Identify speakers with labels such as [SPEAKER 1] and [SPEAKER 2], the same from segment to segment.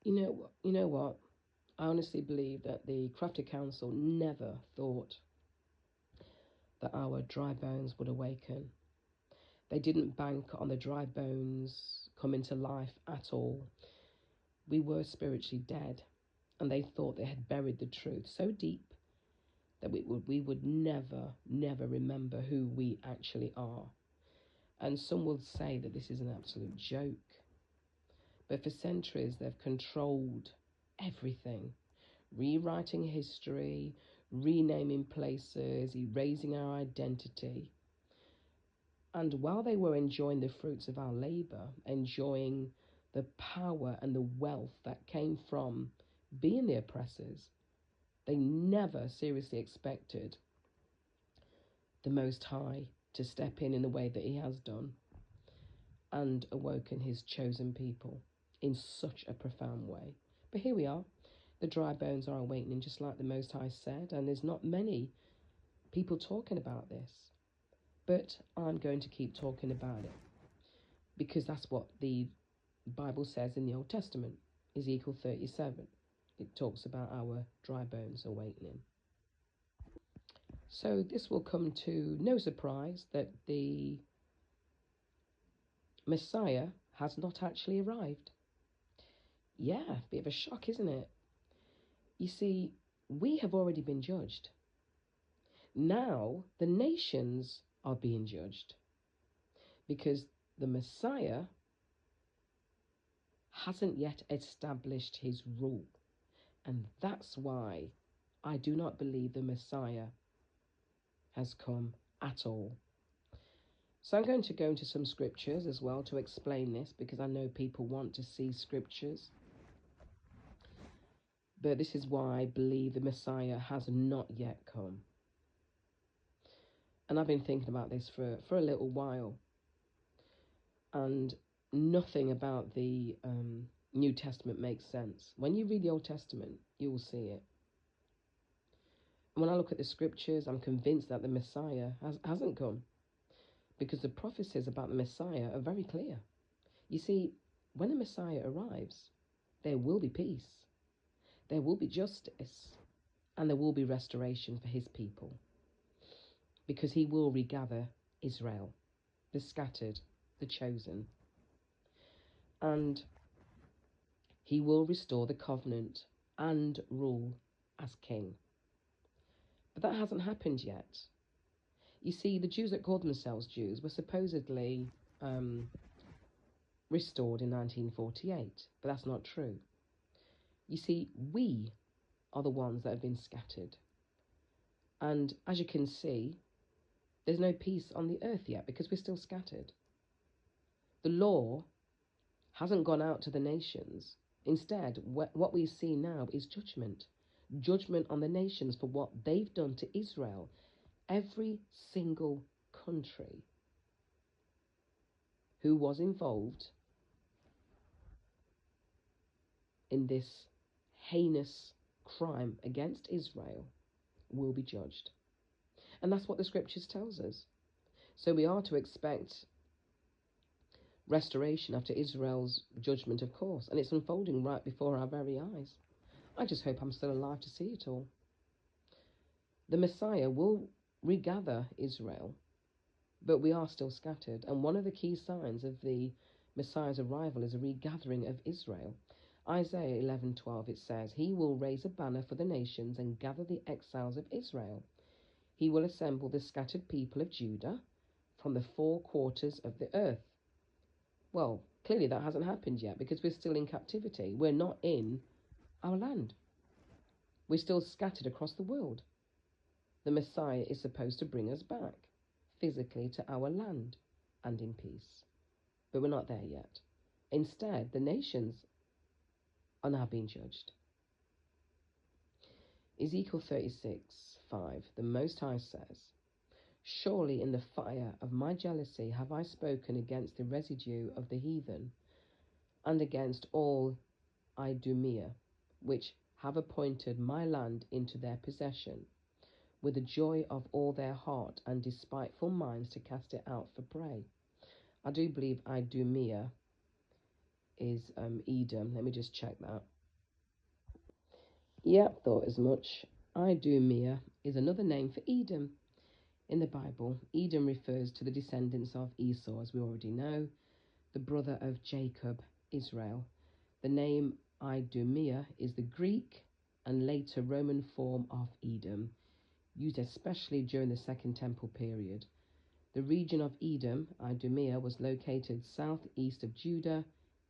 [SPEAKER 1] You know what? I honestly believe that the Crafty Council never thought that our dry bones would awaken. They didn't bank on the dry bones coming to life at all. We were spiritually dead, and they thought they had buried the truth so deep that we would never, never remember who we actually are. And some will say that this is an absolute joke. But for centuries, they've controlled everything, rewriting history, renaming places, erasing our identity. And while they were enjoying the fruits of our labor, enjoying the power and the wealth that came from being the oppressors, they never seriously expected the Most High to step in the way that He has done and awoken His chosen people in such a profound way. But here we are. The dry bones are awakening, just like the Most High said, and there's not many people talking about this. But I'm going to keep talking about it because that's what the Bible says in the Old Testament, Ezekiel 37. It talks about our dry bones awakening. So this will come to no surprise that the Messiah has not actually arrived. Yeah, bit of a shock, isn't it? You see, we have already been judged. Now the nations are being judged because the Messiah hasn't yet established his rule. And that's why I do not believe the Messiah has come at all. So I'm going to go into some scriptures as well to explain this because I know people want to see scriptures. But this is why I believe the Messiah has not yet come. And I've been thinking about this for a little while. And nothing about the New Testament makes sense. When you read the Old Testament, you will see it. And when I look at the scriptures, I'm convinced that the Messiah hasn't come. Because the prophecies about the Messiah are very clear. You see, when the Messiah arrives, there will be peace, there will be justice, and there will be restoration for his people. Because he will regather Israel, the scattered, the chosen. And he will restore the covenant and rule as king. But that hasn't happened yet. You see, the Jews that called themselves Jews were supposedly restored in 1948, but that's not true. You see, we are the ones that have been scattered. And as you can see, there's no peace on the earth yet because we're still scattered. The law hasn't gone out to the nations. Instead, what we see now is judgment. Judgment on the nations for what they've done to Israel. Every single country who was involved in this heinous crime against Israel will be judged. And that's what the scriptures tells us. So we are to expect restoration after Israel's judgment, of course, and it's unfolding right before our very eyes. I just hope I'm still alive to see it all. The Messiah will regather Israel, but we are still scattered. And one of the key signs of the Messiah's arrival is a regathering of Israel. Isaiah 11:12, it says, "He will raise a banner for the nations and gather the exiles of Israel. He will assemble the scattered people of Judah from the four quarters of the earth." Well, clearly that hasn't happened yet because we're still in captivity. We're not in our land. We're still scattered across the world. The Messiah is supposed to bring us back physically to our land and in peace. But we're not there yet. Instead, the nations are now being judged. Ezekiel 36:5, the Most High says, "Surely in the fire of my jealousy have I spoken against the residue of the heathen, and against all Idumea, which have appointed my land into their possession, with the joy of all their heart and despiteful minds to cast it out for prey." I do believe Idumea is Edom. Let me just check that. Yep, thought as much. Idumea is another name for Edom. In the Bible, Edom refers to the descendants of Esau, as we already know, the brother of Jacob, Israel. The name Idumea is the Greek and later Roman form of Edom, used especially during the Second Temple period. The region of Edom, Idumea, was located southeast of Judah,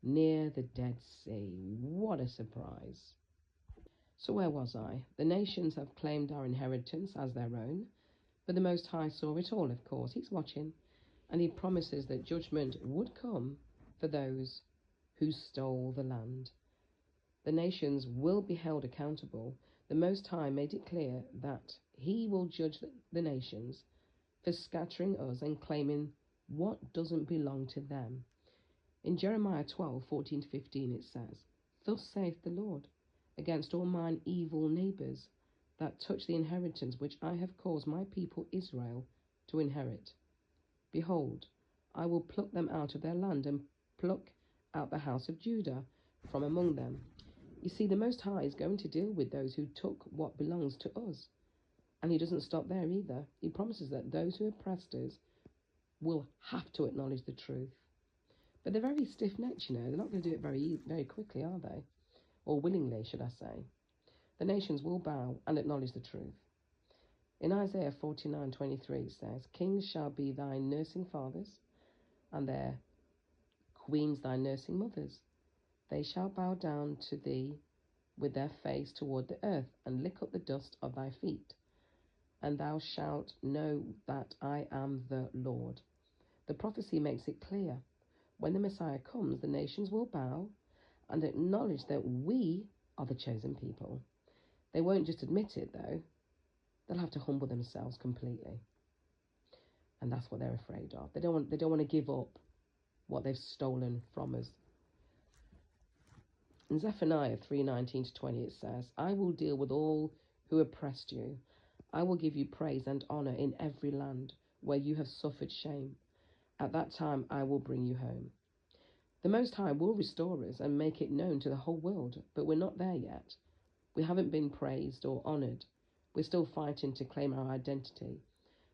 [SPEAKER 1] near the Dead Sea. What a surprise! So where was I? The nations have claimed our inheritance as their own, but the Most High saw it all, of course. He's watching, and he promises that judgment would come for those who stole the land. The nations will be held accountable. The Most High made it clear that he will judge the nations for scattering us and claiming what doesn't belong to them. In Jeremiah 12:14-15 it says, "Thus saith the Lord, against all mine evil neighbours that touch the inheritance which I have caused my people Israel to inherit. Behold, I will pluck them out of their land and pluck out the house of Judah from among them." You see, the Most High is going to deal with those who took what belongs to us. And he doesn't stop there either. He promises that those who oppressed us will have to acknowledge the truth. But they're very stiff-necked, They're not going to do it very quickly, are they? Or willingly, should I say. The nations will bow and acknowledge the truth. In Isaiah 49:23 it says, "Kings shall be thy nursing fathers, and their queens thy nursing mothers. They shall bow down to thee with their face toward the earth, and lick up the dust of thy feet. And thou shalt know that I am the Lord." The prophecy makes it clear. When the Messiah comes, the nations will bow and acknowledge that we are the chosen people. They won't just admit it, though. They'll have to humble themselves completely. And that's what they're afraid of. They don't want to give up what they've stolen from us. In Zephaniah 3:19-20 it says, "I will deal with all who oppressed you. I will give you praise and honor in every land where you have suffered shame. At that time I will bring you home." The Most High will restore us and make it known to the whole world, but we're not there yet. We haven't been praised or honored. We're still fighting to claim our identity.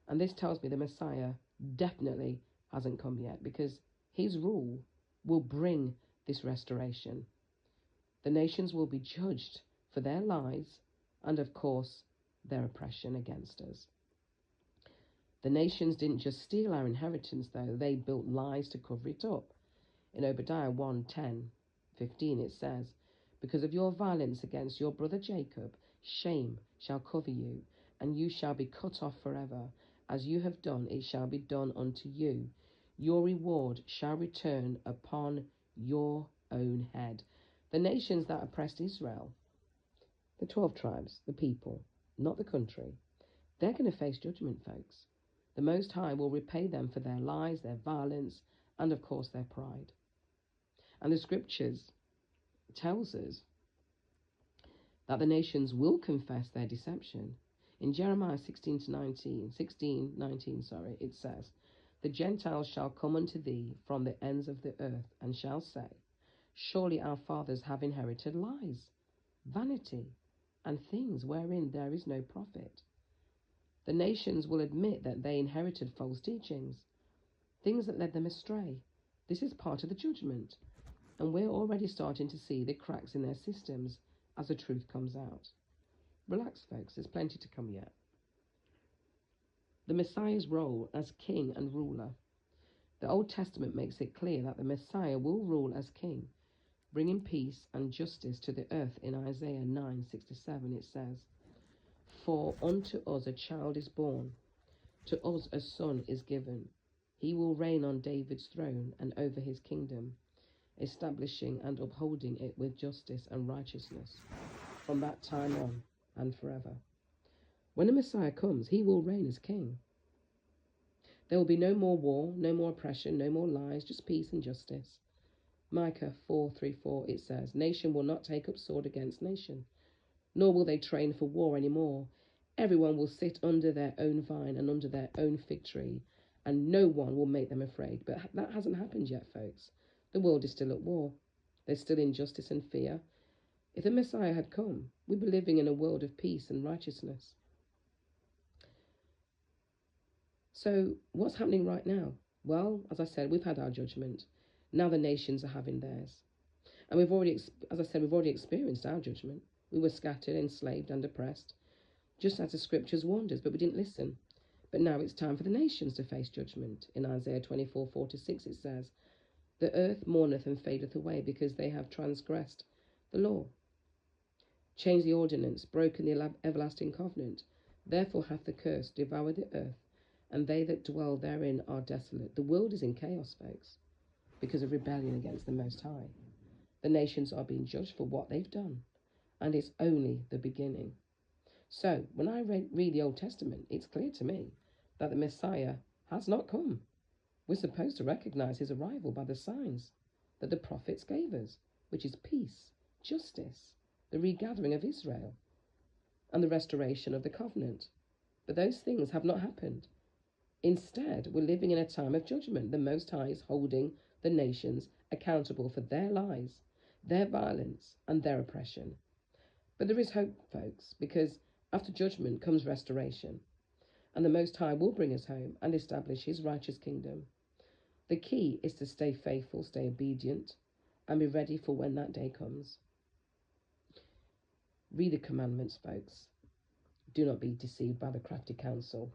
[SPEAKER 1] And this tells me the Messiah definitely hasn't come yet, because his rule will bring this restoration. The nations will be judged for their lies and, of course, their oppression against us. The nations didn't just steal our inheritance, though. They built lies to cover it up. In Obadiah 1:10-15 it says, "Because of your violence against your brother Jacob, shame shall cover you, and you shall be cut off forever. As you have done, it shall be done unto you. Your reward shall return upon your own head." The nations that oppressed Israel, the 12 tribes, the people, not the country, they're going to face judgment, folks. The Most High will repay them for their lies, their violence, and of course their pride. And the scriptures tells us that the nations will confess their deception. In Jeremiah 16:19, it says, "The Gentiles shall come unto thee from the ends of the earth, and shall say, Surely our fathers have inherited lies, vanity, and things wherein there is no profit." The nations will admit that they inherited false teachings, things that led them astray. This is part of the judgment, and we're already starting to see the cracks in their systems as the truth comes out. Relax, folks, there's plenty to come yet. The Messiah's role as king and ruler. The Old Testament makes it clear that the Messiah will rule as king, bringing peace and justice to the earth. In Isaiah 9:6-7 it says, "For unto us a child is born, to us a son is given. He will reign on David's throne and over his kingdom, establishing and upholding it with justice and righteousness from that time on and forever." When the Messiah comes, he will reign as king. There will be no more war, no more oppression, no more lies, just peace and justice. Micah 4:3-4 it says, "Nation will not take up sword against nation, nor will they train for war any more. Everyone will sit under their own vine and under their own fig tree, and no one will make them afraid." But that hasn't happened yet, folks. The world is still at war. There's still injustice and fear. If the Messiah had come, we'd be living in a world of peace and righteousness. So, what's happening right now? Well, as I said, we've had our judgment. Now the nations are having theirs. And we've already, as I said, we've already experienced our judgment. We were scattered, enslaved, and oppressed, just as the scriptures warned us, but we didn't listen. But now it's time for the nations to face judgment. In Isaiah 24:4-6, it says, "The earth mourneth and fadeth away, because they have transgressed the law, changed the ordinance, broken the everlasting covenant. Therefore hath the curse devoured the earth, and they that dwell therein are desolate." The world is in chaos, folks, because of rebellion against the Most High. The nations are being judged for what they've done, and it's only the beginning. So, when I read the Old Testament, it's clear to me that the Messiah has not come. We're supposed to recognize his arrival by the signs that the prophets gave us, which is peace, justice, the regathering of Israel, and the restoration of the covenant. But those things have not happened. Instead, we're living in a time of judgment. The Most High is holding the nations accountable for their lies, their violence, and their oppression. But there is hope, folks, because after judgment comes restoration, and the Most High will bring us home and establish his righteous kingdom. The key is to stay faithful, stay obedient, and be ready for when that day comes. Read the commandments, folks. Do not be deceived by the crafty counsel.